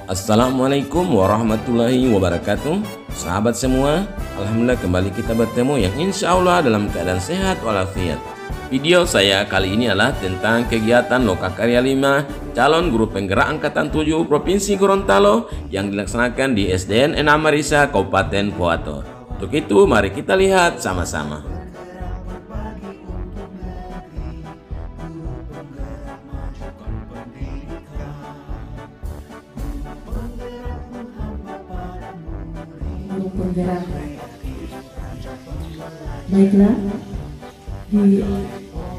Assalamualaikum warahmatullahi wabarakatuh. Sahabat semua, alhamdulillah kembali kita bertemu yang insya Allah dalam keadaan sehat walafiat. Video saya kali ini adalah tentang kegiatan Lokakarya 5 calon guru penggerak angkatan 7 Provinsi Gorontalo yang dilaksanakan di SDN Enam Marisa Kabupaten Pohato. Untuk itu mari kita lihat sama-sama. Penggerak. Baiklah, di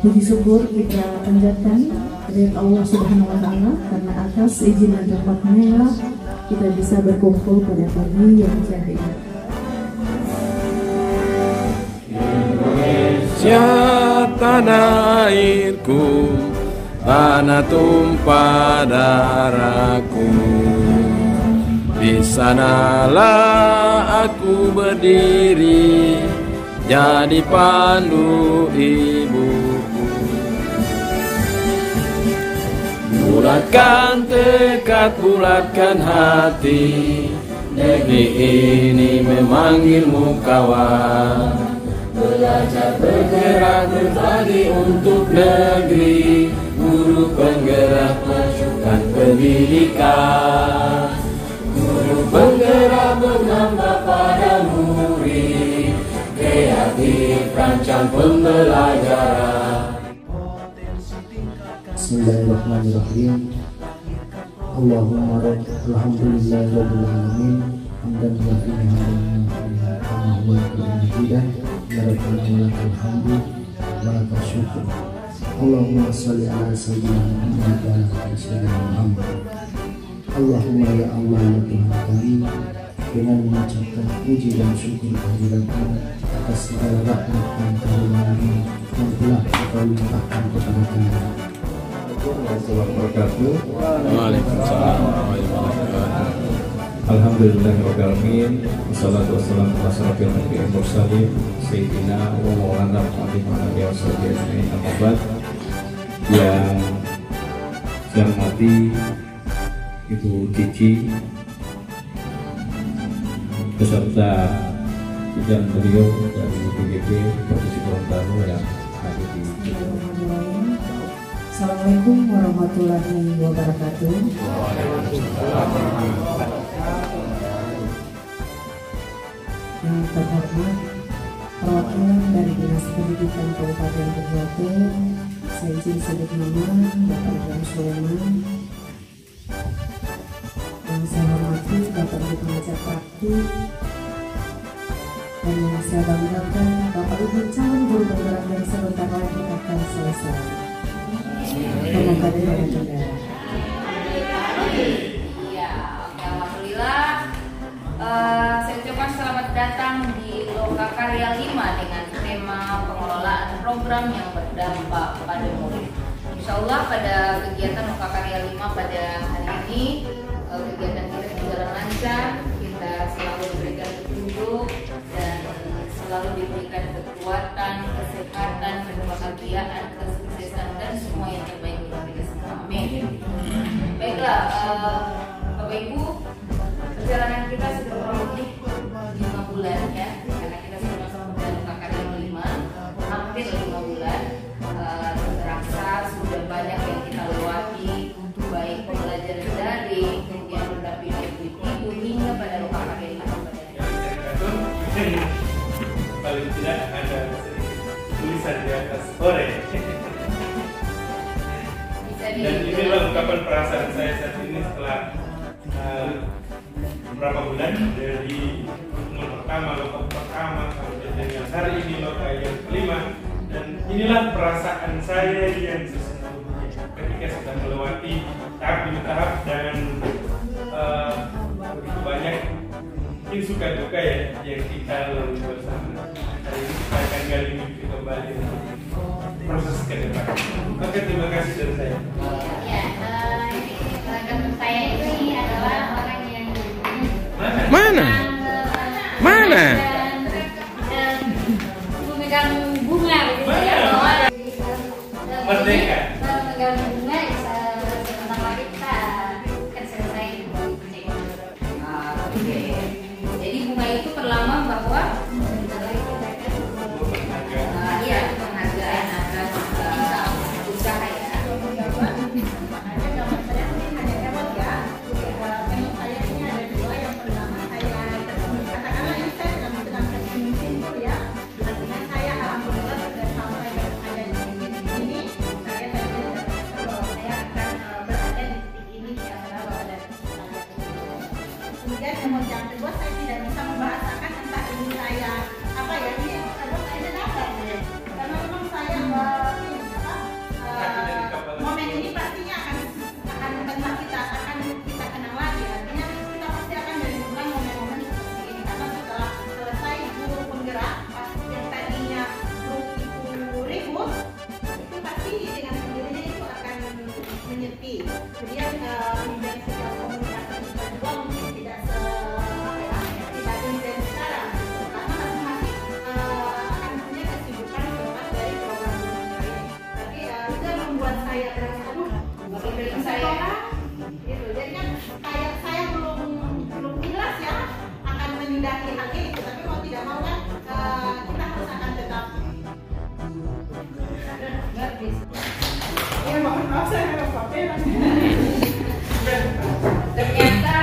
puji syukur kita panjatkan kepada Allah Subhanahu wa Ta'ala karena atas izin dan rahmatnya lah kita bisa berkumpul pada pagi yang cerah ini. Indonesia tanah airku, tanah tumpah darahku. Di sanalah aku berdiri, jadi pandu ibuku. Bulatkan tekad, bulatkan hati, negeri ini memanggilmu kawan. Belajar bergerak berbagi untuk negeri, guru penggerak pasukan pendidikan. Guru penggerak menambah pada murid, kreatif rancang pembelajaran. Bismillahirrahmanirrahim. Allahumma rabb alhamdulillah rabbil alamin hamdan wa hamdan wa hamdan alhamdu wa lakal syukur. Allahumma shalli ala sayyidina Muhammad wa ala sayyidina Muhammad. Allahumma ya Allah ya Tuhan kami, dengan mengucapkan puji dan syukur kehadiratmu atas segala rahmat dan karunia-Mu yang telah Engkau limpahkan kepada kami. Assalamualaikum warahmatullahi wabarakatuh. Waalaikumsalam warahmatullahi wabarakatuh. Alhamdulillahirrahmanirrahim. Wassalatu wassalamu ala asyrofil anbiya'i wal mursalin sayyidina wa maulana Muhammadin wa sallallahu alaihi wasallam. Yang saya hormati Ibu Cici beserta jajaran beliau dari BGP Provinsi Gorontalo yang hadir di sini. Assalamualaikum warahmatullahi wabarakatuh. Yang terhormat, perwakilan dari Dinas Pendidikan Kabupaten Pohato, saya izin sebut nama Bapak Ibrahim Sulaiman. Yang saya hormati Bapak Ibu pengajar praktik, dan yang saya banggakan Bapak Ibu calon guru penggerak yang sebentar lagi akan selesai. Semoga dengan negara. Ya, alhamdulillah. Saya ucapkan selamat datang di Lokakarya 5 dengan tema pengelolaan program yang berdampak pada murid. Insya Allah pada kegiatan Lokakarya 5 pada hari ini kegiatan kita berjalan lancar, kita selalu diberikan petunjuk dan selalu diberikan kekuatan, kesehatan, kebahagiaan, kesuksesan dan semua yang terbaik untuk kita semua. Amin. Baiklah, Bapak Ibu, perjalanan kita sudah kurang lebih 5 bulan ya, karena kita sudah masuk ke Lokakarya 5, hampir 5 bulan. Terasa sudah banyak yang kita lewati, baik pembelajaran daring, kemudian mendampingi ibu hingga pada Lokakarya 5 paling tidak ada tulisan di atas sore. Dan inilah ungkapan perasaan saya saat ini setelah beberapa bulan dari pertemuan pertama, lokal pertama, sampai dengan hari ini lokal yang kelima. Dan inilah perasaan saya yang sesungguhnya ketika sedang melewati tahap demi tahap dan begitu banyak mungkin suka duka ya yang kita lalui bersama. Hari ini kita akan gali mimpi kembali proses ke depan. Oke, terima kasih dari saya. Ya, teman saya ini adalah orang yang Mana? Mana? dan memegang bunga begitu ya. Merdeka. Memegang bunga bisa sebentar lagi kita kan selesai kemudian yang kedua saya tidak bisa membahasakan entah ini saya apa ya, ini ada saya dapat ya, karena memang saya momen ini pastinya akan kita kenang lagi, artinya kita pasti akan menimbulkan momen-momen seperti ini, karena setelah selesai guru penggerak yang tadinya grup itu ribut, itu pasti dengan sendirinya itu akan menyepi. Kemudian dari setiap komunikasi kita juga mungkin tidak intens sekarang, karena masing-masing akan punya kesibukan terlepas dari program belajar ini. Tapi itu membuat saya berasa belum sekolah gitu. Jadi kan kayak saya belum jelas ya akan menindaki hal itu, tapi mau tidak mau kan kita harus akan tetap. Ya mohon maaf saya nggak apa-apa. Ternyata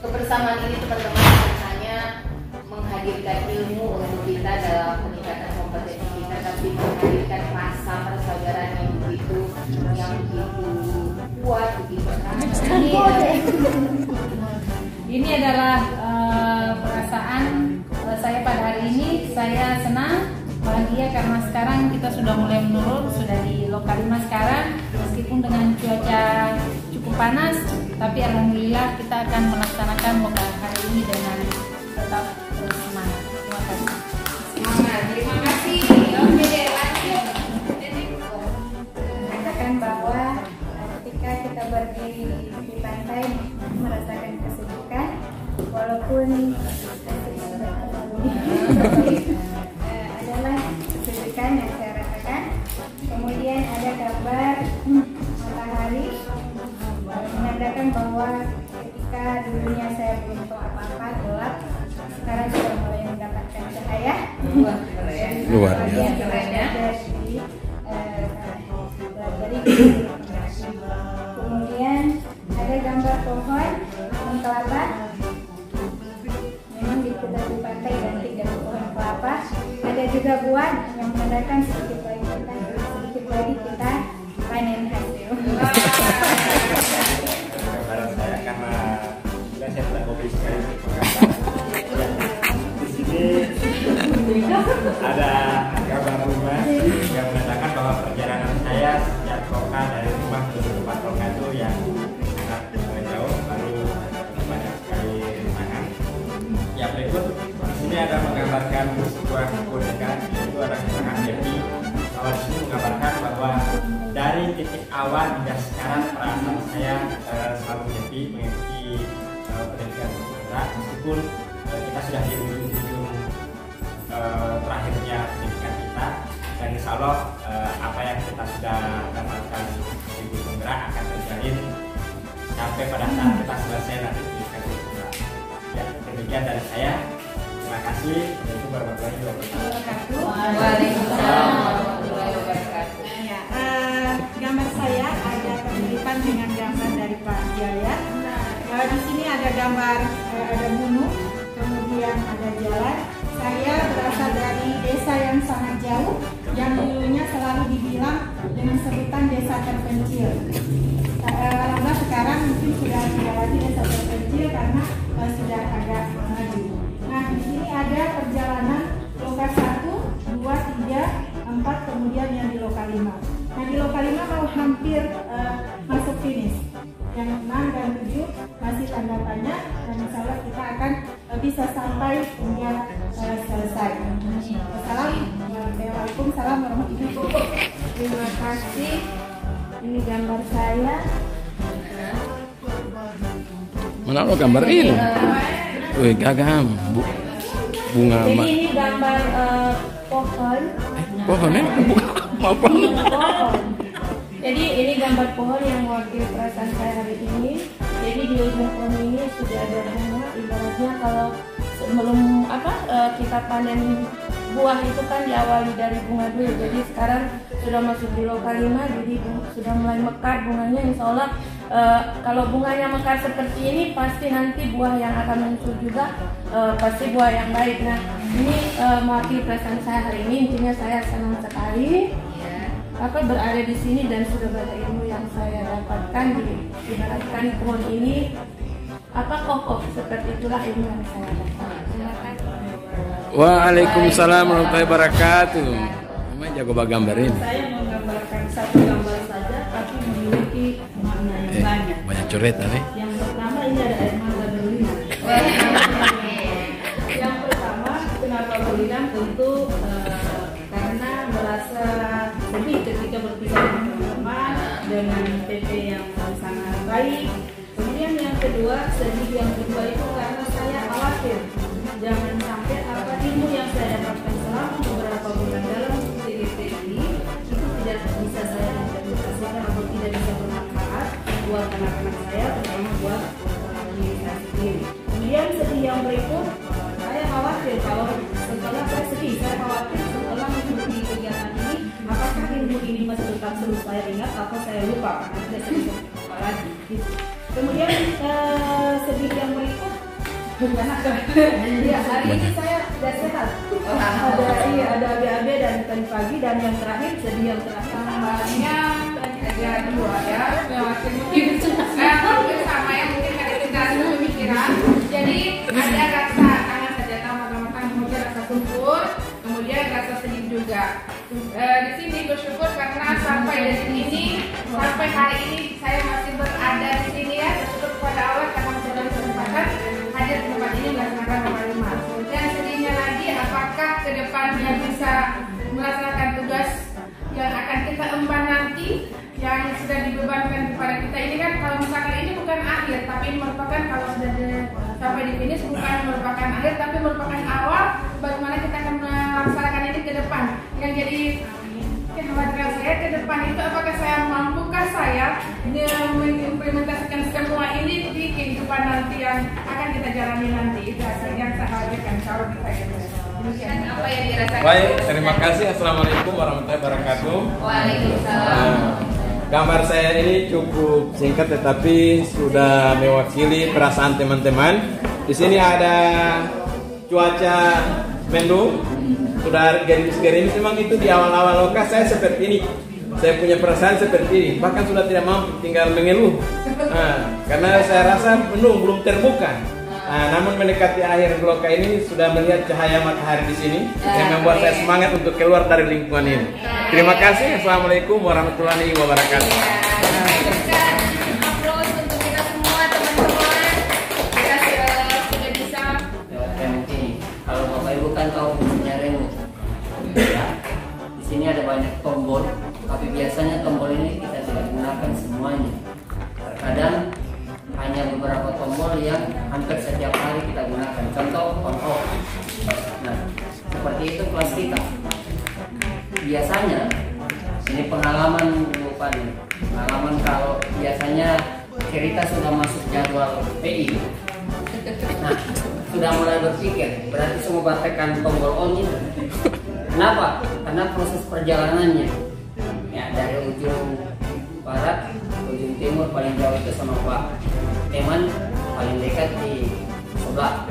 kebersamaan ini teman-teman bukan hanya menghadirkan ilmu untuk kita dalam peningkatan kompetensi kita, tapi menghadirkan rasa persaudaraan yang begitu kuat, begitu erat. Ini adalah perasaan saya pada hari ini. Saya senang, bahagia karena sekarang kita sudah mulai menurun, sudah di Loka 5 sekarang, meskipun dengan cuaca cukup panas, tapi alhamdulillah kita akan melaksanakan Loka hari ini dengan tetap semangat. Terima kasih. Semangat. Terima kasih. Oke deh, lanjut. Katakan bahwa ketika kita berdiri di pantai merasakan kesejukan, walaupun adalah kesejukan yang saya rasakan. Kemudian ada gambar matahari menandakan bahwa ketika dulunya saya belum tahu apa-apa, gelap, sekarang sudah mulai mendapatkan cahaya. Luar biasa. Kemudian ada gambar pohon kelapa, memang di tepi pantai identik dengan pohon kelapa. Ada juga buah yang menandakan sedikit lagi kita panen hasil. Gambaran saya karena sudah saya tidak hobi sekali di sini ada gambar rumah yang menandakan bahwa perjalanan saya sejak Loka dari rumah ke tempat Loka itu yang sangat jauh, lalu banyak sekali rintangan. Yang berikut di sini ada menggambarkan sebuah boneka, yaitu ada kesangan happy. Bahwa di sini menggambarkan bahwa dari titik awal hingga sekarang perasaan saya selalu happy mengikuti pendidikan bergerak, meskipun kita sudah di ujung terakhirnya pendidikan kita, dan insya Allah apa yang kita sudah dapatkan di bergerak akan terjalin sampai pada saat kita selesai nanti pendidikan bergerak. Ya, demikian dari saya. Terima kasih. Assalamualaikum warahmatullahi wabarakatuh. Waalaikumsalam warahmatullahi wabarakatuh. Ya, gambar saya ada kemiripan dengan gambar dari Pak Jaya. Di sini ada gambar ada gunung, kemudian ada jalan. Saya berasal dari desa yang sangat jauh, yang dulunya selalu dibilang dengan sebutan desa terpencil. Alhamdulillah sekarang mungkin sudah tidak lagi desa terpencil karena sudah agak maju. Nah, di sini ada perjalanan Loka 1, 2, 3, 4, kemudian yang di Loka 5. Nah, di Loka 5 mau hampir masuk finish. Yang 6 dan 7 masih tanda tanya, dan insya Allah kita akan bisa sampai hingga selesai. Waalaikumsalam warahmatullahi wabarakatuh. Terima kasih. Ini gambar saya. Mana lo gambar ini? Wih, gagam. Bunga. Jadi ini gambar pohon. Pohon ya? Pohon. Jadi ini gambar pohon yang mewakili perasaan saya hari ini. Jadi di ujung pohon ini sudah ada bunga. Ibaratnya kalau sebelum kita panen buah itu kan diawali dari bunga dulu. Jadi sekarang sudah masuk di Loka 5, jadi sudah mulai mekar bunganya. Insya Allah kalau bunganya mekar seperti ini, pasti nanti buah yang akan muncul juga pasti buah yang baik. Nah, ini mewakili perasaan saya hari ini. Intinya saya senang sekali berada di sini dan sudah banyak ilmu yang saya dapatkan. Ibaratkan pohon ini kokoh. Seperti itulah ilmu yang saya dapat. Waalaikumsalam warahmatullahi wabarakatuh. Memang jago gambarin. Saya menggambarkan satu gambar saja, tapi memiliki makna yang banyak. Banyak coret tadi. Yang pertama ini ada air mata berlinang. Yang pertama, kenapa berlinang? Tentu karena merasa sedih ketika berpisah dengan teman-teman dengan PP yang sangat baik. Kemudian yang kedua, sedih yang kedua itu karena saya khawatir jangan sampai apa ilmu yang saya dapatkan selama beberapa bulan dalam TDP ini itu tidak bisa saya implementasikan atau tidak bisa bermanfaat buat anak-anak saya, terutama buat diri saya sendiri. Kemudian sedih yang berikut, saya khawatir kalau setelah saya sedih, saya khawatir setelah mengikuti kegiatan ini, apakah ilmu ini masih tetap terus saya ingat atau saya lupa karena tidak saya bisa lupa lagi. Kemudian sedih yang berikut, ya, hari ini saya tidak sehat. Ada BAB dan tadi pagi, dan yang terakhir sedih yang terakhir. Gambarnya ada dua ya, mungkin sama yang mungkin ada kita pemikiran. Jadi ada rasa kangen saja mata-mata, kemudian rasa syukur, kemudian rasa sedih juga. Di sini bersyukur karena sampai detik ini, sampai hari ini saya masih berada di sini ya, bersyukur kepada Allah karena masih dalam kesempatan hadir di tempat ini melaksanakan Roma 5. Dan sedihnya lagi, apakah ke depannya bisa melaksanakan tugas yang akan kita emban nanti, yang sudah dibebankan kepada kita ini kan, kalau misalkan ini bukan akhir, tapi ini merupakan, kalau sudah sampai di finish bukan merupakan akhir, tapi merupakan awal bagaimana kita akan melaksanakan ini ke depan. Yang jadi kekhawatiran saya ke depan itu, apakah saya mampukah saya mengimplementasikan semua ini di kehidupan nanti yang akan kita jalani nanti. Itu yang saya khawatirkan kalau kita demikian apa yang dirasakan. Baik, terima kasih. Assalamualaikum warahmatullahi wabarakatuh. Waalaikumsalam. Gambar saya ini cukup singkat tetapi sudah mewakili perasaan teman-teman. Di sini ada cuaca mendung, sudah gerimis-gerimis. Memang itu di awal-awal lokasi saya seperti ini. Saya punya perasaan seperti ini. Bahkan sudah tidak mampu, tinggal mengeluh. Karena saya rasa mendung belum terbuka. Namun mendekati akhir loka ini sudah melihat cahaya matahari di sini yang membuat saya semangat untuk keluar dari lingkungan ini. Terima kasih. Assalamualaikum warahmatullahi wabarakatuh. Aplaus untuk kita semua teman-teman. Kita sudah bisa. Kalau Bapak Ibu kan tahu fungsinya remote. Ya, di sini ada banyak tombol, tapi biasanya tombol ini kita tidak gunakan semuanya. Terkadang hanya beberapa tombol yang hampir setiap hari kita gunakan. Contoh on off. Nah, seperti itu kelas kita. Biasanya ini pengalaman lupa nih. Pengalaman kalau biasanya cerita sudah masuk jadwal PI. Nah, sudah mulai berpikir berarti semua tekan tombol on ini. Kenapa? Karena proses perjalanannya ya dari ujung barat ujung timur, paling jauh itu sama Pak teman, paling dekat di sebelah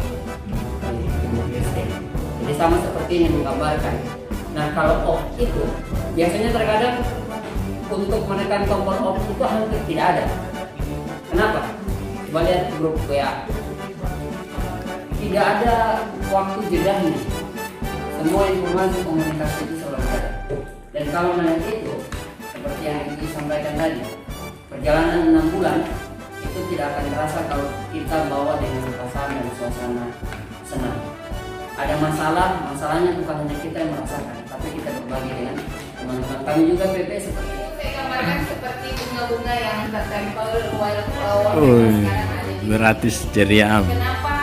di timur listrik. Jadi sama seperti ini menggambarkan. Nah, kalau off itu biasanya terkadang untuk menekan tombol off itu hampir tidak ada. Kenapa? Coba lihat grup WA, tidak ada waktu jedanya. Semua informasi komunikasi itu selalu ada. Dan kalau nanti itu seperti yang disampaikan tadi, perjalanan 6 bulan itu tidak akan terasa kalau kita bawa dengan perasaan dan suasana senang. Ada masalahnya bukan hanya kita yang merasakan, tapi kita berbagi dengan teman-teman kami juga PP seperti itu. Saya gambarkan seperti bunga-bunga yang tertempel sekarang ada di gratis ceria. Kenapa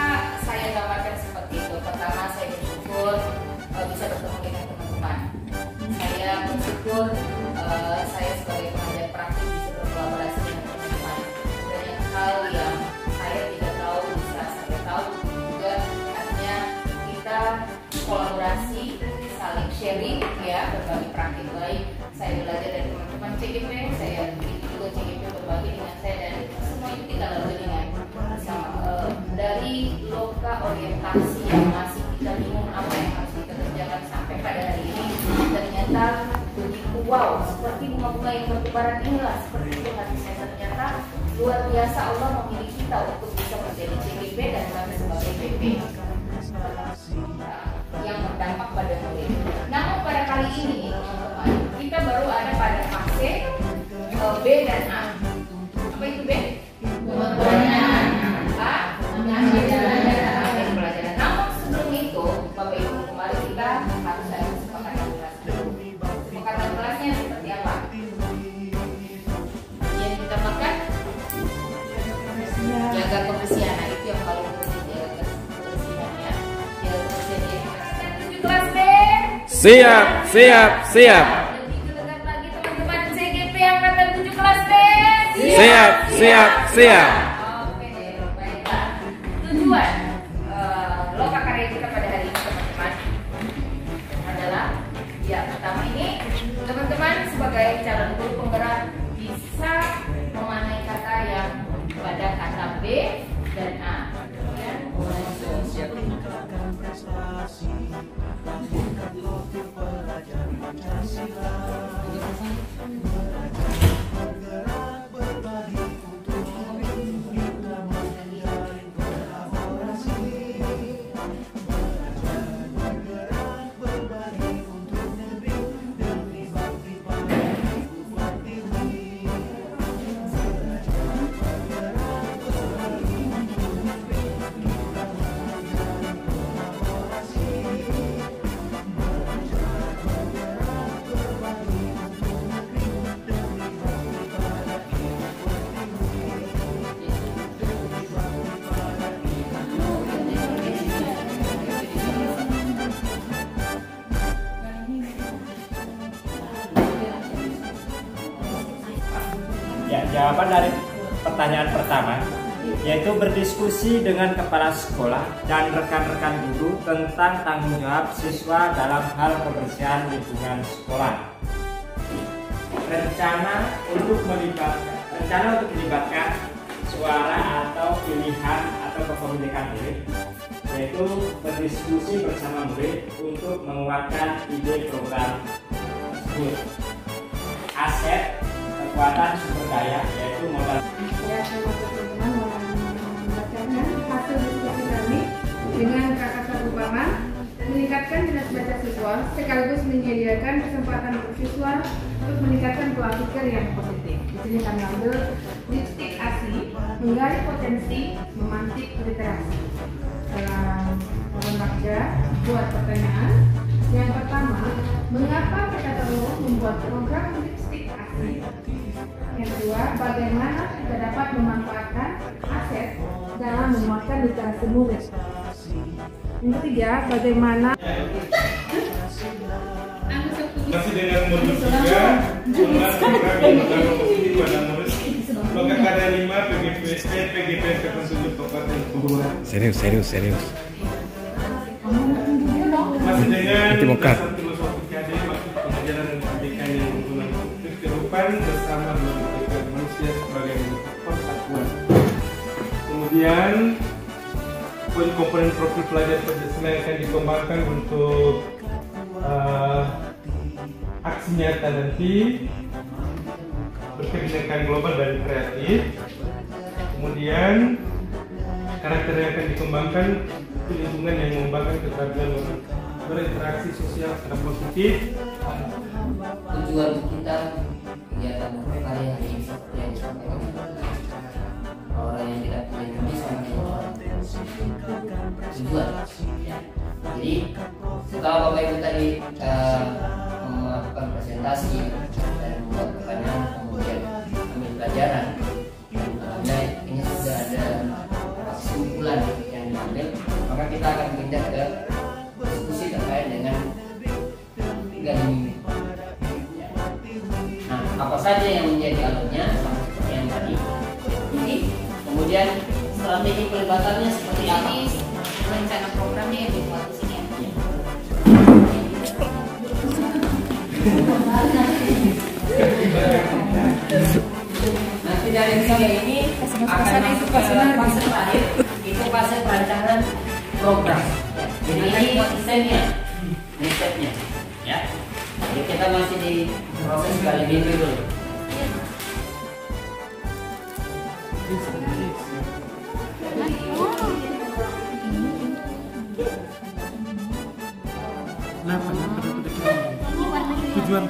saya gambarkan seperti itu? Pertama, saya bersyukur bisa bertemu dengan teman-teman. Saya bersyukur saya sebagai pengajar praktik bisa berkolaborasi dengan teman-teman. Banyak hal yang saya tidak tahu bisa saya tahu juga, artinya kita kolaborasi, saling sharing ya, berbagi praktik baik. Saya belajar dari teman-teman CGP, saya juga CGP berbagi dengan saya, dan semua itu kita lalui dengan bersama. Dari loka orientasi yang masih kita bingung apa yang harus kita kerjakan sampai pada hari ini, ternyata begitu wow, seperti bunga-bunga yang bertebaran inilah, seperti itu hati saya, ternyata luar biasa Allah memilih kita untuk bisa menjadi menjadi CGP dan kami sebagai PP yang berdampak pada murid. Namun pada kali ini teman-teman, kita baru ada pada fase B dan A. Apa itu B? Pembelajaran. A, pembelajaran dan A dari pelajaran. Namun sebelum itu, Bapak Ibu kembali kita harus ada kesepakatan kelas dulu. Kesepakatan kelasnya seperti apa? Yang kita makan jaga kebersihan. Nah, itu yang paling penting, jaga kebersihan ya. Jaga kebersihan. Tujuh kelas B. Siap, siap, siap. Lebih dekat lagi teman-teman CGP angkatan 7 kelas B. Siap, siap, siap. Oke deh, baiklah. Tujuan loka karya kita pada hari ini teman-teman adalah ya pertama ini teman-teman sebagai calon guru penggerak bisa memanai kata yang pada kata B dan A. Ya. Ya, jawaban dari pertanyaan pertama yaitu berdiskusi dengan kepala sekolah dan rekan-rekan guru tentang tanggung jawab siswa dalam hal kebersihan lingkungan sekolah. Rencana untuk melibatkan suara atau pilihan atau kepemilikan murid, yaitu berdiskusi bersama murid untuk menguatkan ide program tersebut. Aset kekuatan sumber daya yaitu modal. Ya, teman-teman membacakan hasil diskusi kami dengan Kakak Sabupaman, meningkatkan minat baca siswa sekaligus menyediakan kesempatan untuk siswa untuk meningkatkan pola pikir yang positif. Di sini kami ambil lipstik ASI, menggali potensi, memantik literasi. Dalam Bakja buat pertanyaan. Yang pertama, mengapa kita perlu membuat program lipstik ASI? Yang kedua, bagaimana kita dapat memanfaatkan aset dalam menguatkan literasi murid? Yang ketiga, bagaimana masih dengan modul 3 program yang berdampak positif pada murid loka karya 5 PGP terpenuhi Kabupaten Bogor. Serius. Masih dengan Demokrat. dasar filosofi KD maksud pengajaran dan pendidikan yang menggunakan kehidupan bersama menjadikan manusia sebagai persatuan. Kemudian komponen profil pelajar Pancasila yang akan dikembangkan untuk aksi nyata nanti berkebinekaan global dan kreatif. Kemudian karakter yang akan dikembangkan lingkungan yang mengembangkan keterampilan berinteraksi sosial secara positif. Tujuan kita kegiatan karya hari ini seperti yang disampaikan orang yang tidak punya Indonesia sama tujuan ya. Jadi setelah Bapak Ibu tadi melakukan presentasi dan membuat pertanyaan kemudian ambil pelajaran dan ini sudah ada kesimpulan yang diambil, maka kita akan pindah ke diskusi terkait dengan 3 minggu. Nah, apa saja yang menjadi alurnya seperti yang tadi. Ini kemudian strategi pelibatannya seperti apa? Ini rencana programnya yang dibuat di sini ya. Nanti dari tiga ini akan masuk ke fase terakhir, itu fase perencanaan program. Jadi ini stepnya, ya. Jadi kita masih di proses kali minggu dulu. Tujuan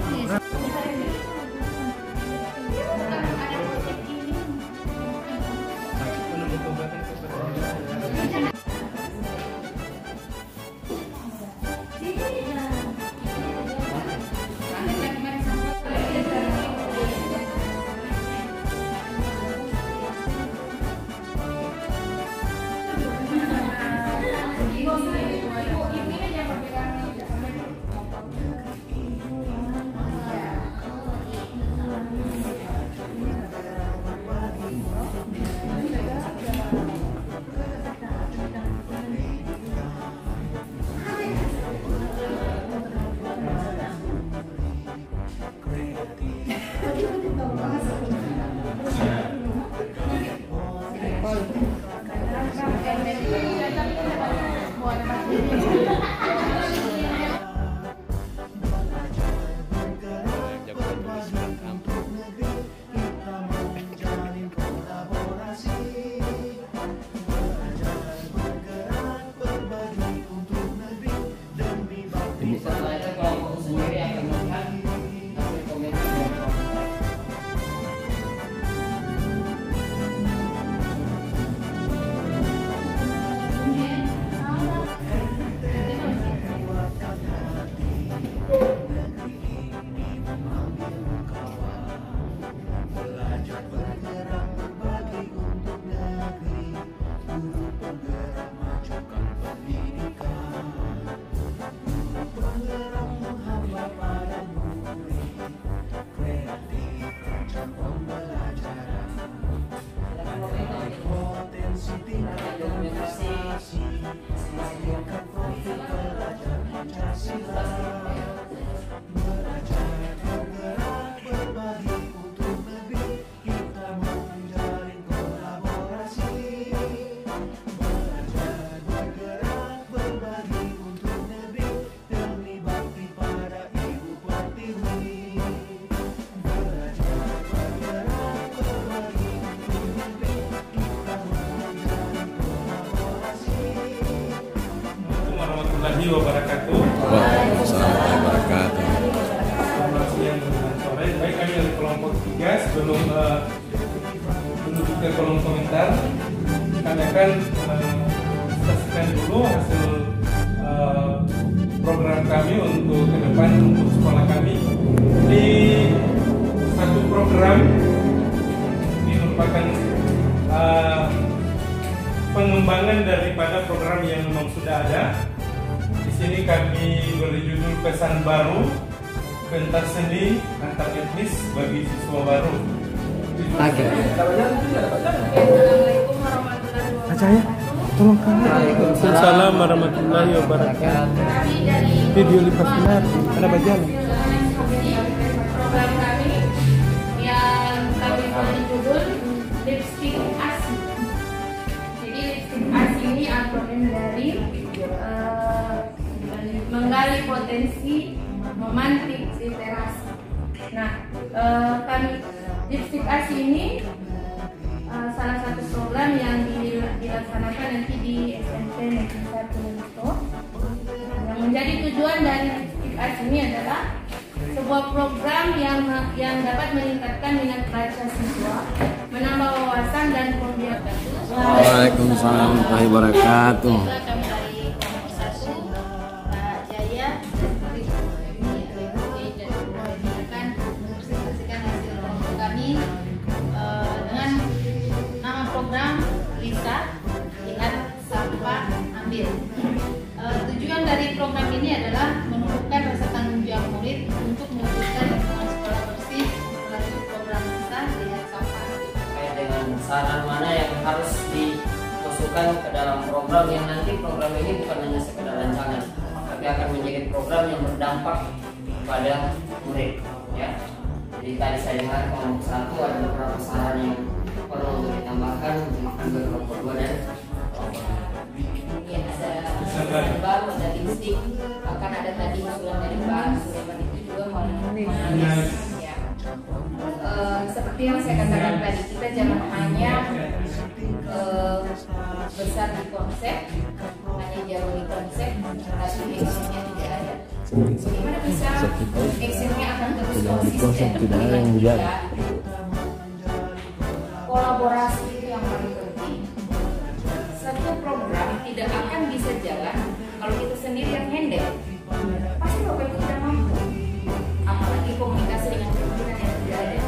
warahmatullahi wabarakatuh. Waalaikumsalam warahmatullahi wabarakatuh. Selamat siang dan sore. Baik, kami dari kelompok 3 sebelum menuju ke kolom komentar, kami akan saksikan dulu hasil program kami untuk ke depan untuk sekolah kami. Di satu program ini merupakan pengembangan daripada program yang memang sudah ada. Di sini kami beri judul pesan baru, pentas seni antar etnis bagi siswa baru. Assalamualaikum warahmatullahi wabarakatuh. Waalaikumsalam warahmatullahi wabarakatuh. Kami dari Video lipat sinar, ada bagian. program kami yang kami beri judul Lipstick Asli. Jadi Lipstick Asli ini akronim dari menggali potensi memantik literasi. Nah, kami Lipstick Asli ini salah satu program yang dilaksanakan nanti di SMP Negeri 1 Lelito. Yang menjadi tujuan dari Lipstick Asli ini adalah sebuah program yang dapat meningkatkan minat baca siswa, menambah wawasan dan pengetahuan. Waalaikumsalam warahmatullahi wabarakatuh. Kami dari kelompok 1, Pak Jaya dan akan mempresentasikan hasil kelompok kami dengan nama program Lisa Ingat Sampah Ambil. Tujuan dari program ini adalah menumbuhkan rasa tanggung jawab murid untuk mewujudkan lingkungan sekolah bersih melalui program Lisa Ingat Sampah Ambil. Terkait dengan saran mana yang harus dimasukkan ke dalam program yang nanti program ini bukan hanya sekedar rancangan, tapi akan menjadi program yang berdampak pada murid. Ya, jadi tadi saya dengar kelompok 1 ada beberapa saran yang perlu untuk ditambahkan untuk kelompok 2 dan Ada baru, ada lipstick, akan ada tadi usulan dari Pak Sulaiman itu juga ya. Seperti yang saya katakan tadi, kita jangan hanya besar di konsep, hanya jauh di konsep, tapi actionnya tidak ada. Bagaimana bisa actionnya akan terus konsisten? Tidak ada yang menjaga. Kolaborasi itu yang paling penting. Satu program tidak akan bisa jalan kalau kita sendiri yang handle. Pasti Bapak Ibu tidak mampu. Apalagi komunikasi dengan pimpinan yang tidak ada.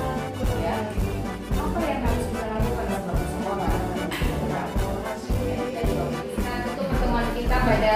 Ya, apa yang harus kita lakukan sebagai sekolah? Jadi kita tutup pertemuan kita pada